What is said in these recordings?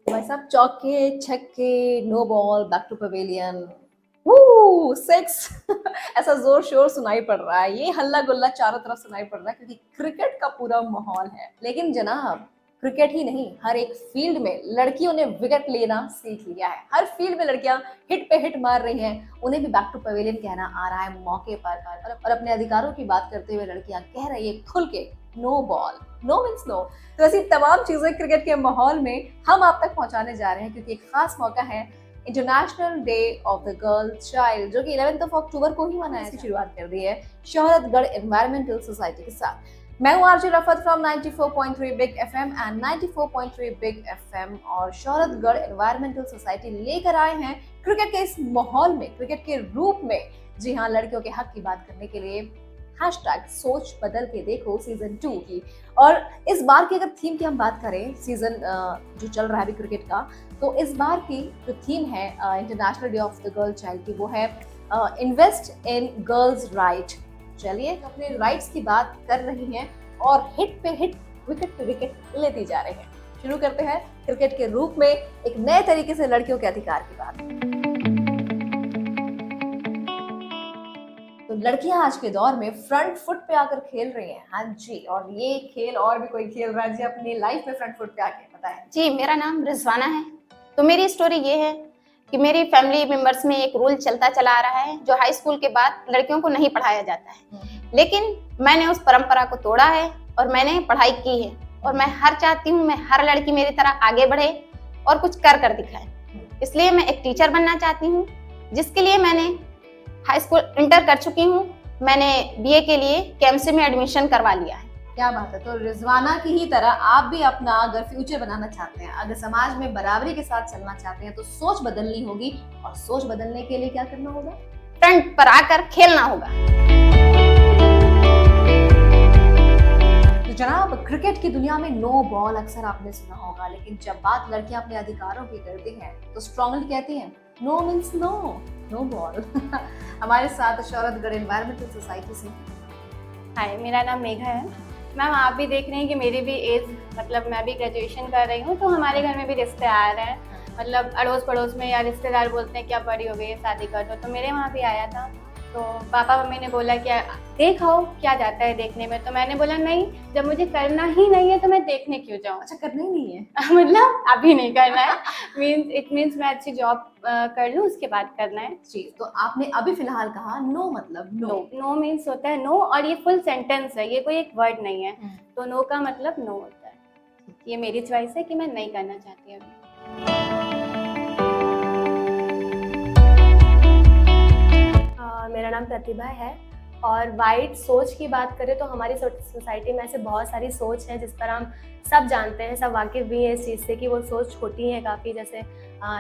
भाई साहब चौके छक्के, no ball, back to pavilion, वू सिक्स ऐसा जोर शोर सुनाई पड़ रहा है। ये हल्ला गुल्ला चारों तरफ सुनाई पड़ रहा है क्योंकि क्रिकेट का पूरा माहौल है। लेकिन जनाब, क्रिकेट ही नहीं, हर एक फील्ड में लड़कियों ने विकेट लेना सीख लिया है। हर फील्ड में लड़कियां हिट पे हिट मार रही हैं। उन्हें भी बैक टू पवेलियन कहना आ रहा है मौके पर। और अपने अधिकारों की बात करते हुए लड़कियां कह रही है खुल के, no ball, no means no. तो ऐसी तमाम चीजें क्रिकेट के माहौल में हम आप तक पहुंचाने जा रहे हैं क्योंकि एक खास मौका है, international day of the girl child, जो कि 11 अक्टूबर को ही मनाया। इसकी शुरुआत कर दी है शोहरतगढ़ एनवायरमेंटल सोसाइटी के साथ। मैं हूं RJ Rafat from 94.3 big FM and 94.3 big FM और शोहरतगढ़ एनवायरमेंटल सोसाइटी लेकर आए हैं क्रिकेट के इस माहौल में, क्रिकेट के रूप में, जी हाँ, लड़कियों के हक की बात करने के लिए हैशटैग सोच बदल के देखो सीजन 2 की। और इस बार की अगर थीम की हम बात करें, सीजन जो चल रहा है अभी क्रिकेट का, तो इस बार की जो थीम है international day of the girl child की, वो है इन्वेस्ट इन गर्ल्स राइट। चलिए, अपने राइट्स की बात कर रही हैं और हिट पे हिट, विकेट पे विकेट लेती जा रही हैं। शुरू करते हैं क्रिकेट के रूप में एक नए तरीके से लड़कियों के अधिकार की बात। तो लड़कियां आज के दौर में फ्रंट फुट पे आकर खेल रही हैं। हाँ जी, और ये खेल और भी कोई खेल रहा है जी अपनी लाइफ में फ्रंट फुट पे आके, बताएं जी। मेरा नाम रिजवाना है। तो मेरी स्टोरी ये है कि मेरी फैमिली मेंबर्स में एक रूल चलता चला आ रहा है जो हाई स्कूल के बाद लड़कियों को नहीं पढ़ाया जाता है। लेकिन मैंने उस परंपरा को तोड़ा है और मैंने पढ़ाई की है और मैं चाहती हूँ मैं हर लड़की मेरी तरह आगे बढ़े और कुछ कर दिखाए। इसलिए मैं एक टीचर बनना चाहती हूँ, जिसके लिए मैंने हाई स्कूल इंटर कर चुकी हूँ। मैंने बीए के लिए केएमसी में एडमिशन करवा लिया है। क्या बात है। तो रिजवाना की ही तरह आप भी अपना अगर फ्यूचर बनाना चाहते हैं, अगर समाज में बराबरी के साथ चलना चाहते हैं, तो सोच बदलनी होगी। और सोच बदलने के लिए क्या करना होगा? फ्रंट पर आकर खेलना होगा। तो जनाब, क्रिकेट की दुनिया में नो बॉल अक्सर आपने सुना होगा, लेकिन जब बात लड़कियां अपने अधिकारों की करती हैं तो स्ट्रांगली कहती हैं no means no, no ball. हमारे साथ शोहरतगढ़ एनवायरमेंटल सोसाइटी से। हाय, मेरा नाम मेघा है। मैम, आप भी देख रहे हैं कि मेरी भी एज, मतलब मैं भी ग्रेजुएशन कर रही हूँ, तो हमारे घर में भी रिश्ते आ रहे हैं। मतलब अड़ोस पड़ोस में या रिश्तेदार बोलते हैं क्या बड़ी हो गई है, शादी कर दो। तो मेरे वहाँ भी आया था, तो पापा मम्मी ने बोला कि देखो क्या जाता है देखने में। तो मैंने बोला नहीं, जब मुझे करना ही नहीं है तो मैं देखने क्यों जाऊँ। अच्छा, करना ही नहीं है? मतलब अभी नहीं करना है। इट मीन्स मैं अच्छी जॉब कर लूँ, उसके बाद करना है जी। तो आपने अभी फिलहाल कहा नो, मतलब नो। नो मीन्स होता है नो, और ये फुल सेंटेंस है, ये कोई एक वर्ड नहीं है। तो नो का मतलब नो होता है। ये मेरी चॉइस है कि मैं नहीं करना चाहती अभी। मेरा नाम प्रतिभा है और वाइट सोच की बात करें तो हमारी सोसाइटी में ऐसे बहुत सारी सोच है जिस पर हम सब जानते हैं, सब वाकिफ भी हैं इस चीज़ से कि वो सोच छोटी है काफ़ी। जैसे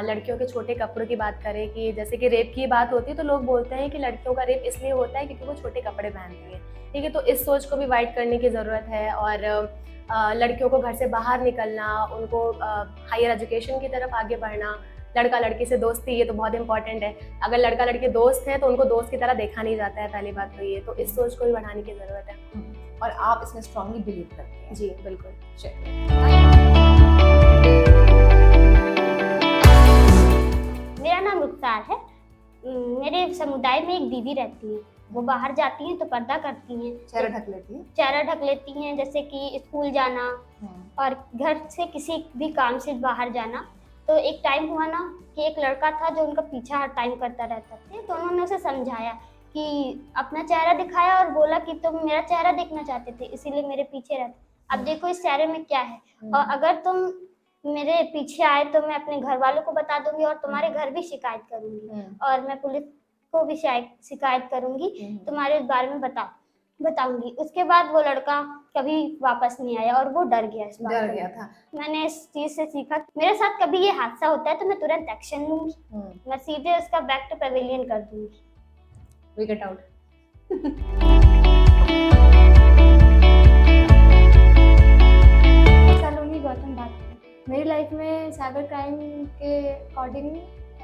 लड़कियों के छोटे कपड़ों की बात करें कि जैसे कि रेप की बात होती है तो लोग बोलते हैं कि लड़कियों का रेप इसलिए होता है क्योंकि वो छोटे कपड़े पहनती हैं। ठीक है, तो इस सोच को भी वाइट करने की ज़रूरत है। और लड़कियों को घर से बाहर निकलना, उनको हायर एजुकेशन की तरफ आगे बढ़ना, लड़का लड़की से दोस्ती, ये तो बहुत इंपॉर्टेंट है। अगर लड़का लड़की दोस्त है तो उनको दोस्त की तरह देखा नहीं जाता है, पहली बात तो ये। तो इस सोच को भी बढ़ाने की ज़रूरत है। और आप इसमें स्ट्रांगली बिलीव करते हैं? जी बिल्कुल। मेरा नाम रुखसार है। मेरे समुदाय में एक दीदी रहती है, वो बाहर जाती हैं तो पर्दा करती हैं, चेहरा ढक लेती है। चेहरा ढक लेती हैं, जैसे कि स्कूल जाना और घर से किसी भी काम से बाहर जाना। तो एक टाइम हुआ ना कि एक लड़का था जो उनका पीछा हर टाइम करता रहता था, तो उन्होंने उसे समझाया कि अपना चेहरा दिखाया और बोला कि तुम मेरा चेहरा देखना चाहते थे इसीलिए मेरे पीछे रहते, अब देखो इस चेहरे में क्या है, और अगर तुम मेरे पीछे आए तो मैं अपने घर वालों को बता दूंगी और तुम्हारे घर भी शिकायत करूंगी और मैं पुलिस को भी शिकायत करूंगी, तुम्हारे बारे में बताऊंगी। उसके बाद वो लड़का कभी वापस नहीं आया और वो डर गया इस बात डर गया था। मैंने इस चीज से सीखा, मेरे साथ कभी ये हादसा होता है तो मैं तुरंत एक्शन लूंगी, मैं सीधे उसका बैक टू पवेलियन कर दूंगी। Wicket out. सलोनी गौतम बात करें। मेरी लाइफ में साइबर क्राइम के अकॉर्डिंग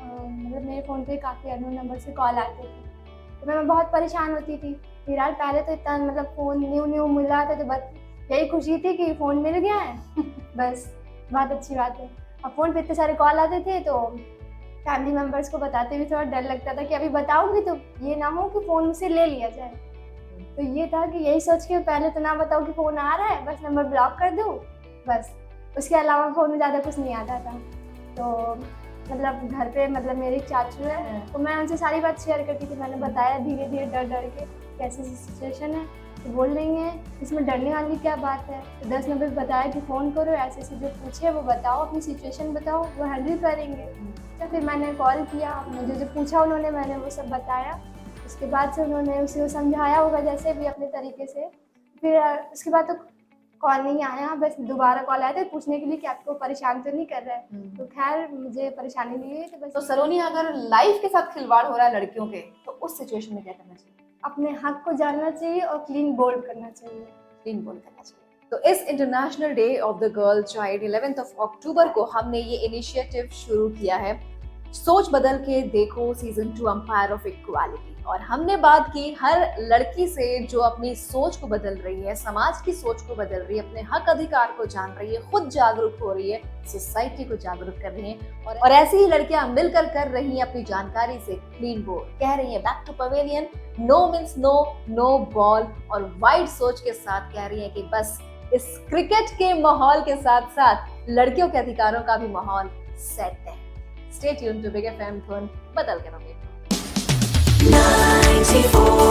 मतलब मेरे फ़ोन पे काफ़ी अननोन नंबर से कॉल आते थे, तो मैं बहुत परेशान होती थी। फिलहाल पहले तो इतना मतलब फ़ोन न्यू मिला था तो बस यही खुशी थी कि फ़ोन मिल गया है। बस बहुत अच्छी बात है। अब फ़ोन पे इतने सारे कॉल आते थे तो फैमिली मेम्बर्स को बताते हुए थोड़ा डर लगता था कि अभी बताऊंगी तो ये ना हो कि फ़ोन मुझसे ले लिया जाए। तो ये था कि यही सोच के पहले तो ना बताओ कि फ़ोन आ रहा है, बस नंबर ब्लॉक कर दूँ बस, उसके अलावा फ़ोन में ज़्यादा कुछ नहीं आता था। तो मतलब घर पे मतलब मेरे चाचू है तो मैं उनसे सारी बात शेयर करती थी। मैंने बताया धीरे धीरे डर डर के कैसी सिचुएशन है, तो बोल रही हैं इसमें डरने वाली क्या बात है। तो 10 नंबर पे बताया कि फ़ोन करो, ऐसे ऐसे जो पूछे वो बताओ, अपनी सिचुएशन बताओ, वो हैंडल करेंगे। तो फिर मैंने कॉल किया, मुझे जो पूछा उन्होंने मैंने वो सब बताया। उसके बाद से उन्होंने उसे समझाया होगा जैसे भी अपने तरीके से। फिर उसके बाद तो कॉल नहीं आया, बस दोबारा कॉल आया था पूछने के लिए कि आपको परेशान तो नहीं कर रहा है। तो खैर मुझे परेशानी नहीं हुई। तो बस तो सलोनी, अगर लाइफ के साथ खिलवाड़ हो रहा है लड़कियों के, तो उस सिचुएशन में क्या करना चाहिए? अपने हक को जानना चाहिए और क्लीन बोल्ड करना चाहिए। क्लीन बोल करना चाहिए। तो इस international day of the girl child 11 अक्टूबर को हमने ये इनिशिएटिव शुरू किया है, सोच बदल के देखो सीजन 2 एम्पायर ऑफ इक्वालिटी। और हमने बात की हर लड़की से जो अपनी सोच को बदल रही है, समाज की सोच को बदल रही है, अपने हक अधिकार को जान रही है, खुद जागरूक हो रही है, सोसाइटी को जागरूक कर रही है। और ऐसी ही लड़कियां मिलकर कर रही हैं अपनी जानकारी से क्लीन बोर्ड, कह रही है back to pavilion, no means no, no ball, और वाइड सोच के साथ कह रही है कि बस इस क्रिकेट के माहौल के साथ साथ लड़कियों के अधिकारों का भी माहौल सेट है। Stay tuned to Big FM, धुन बदल के रहोगे। 94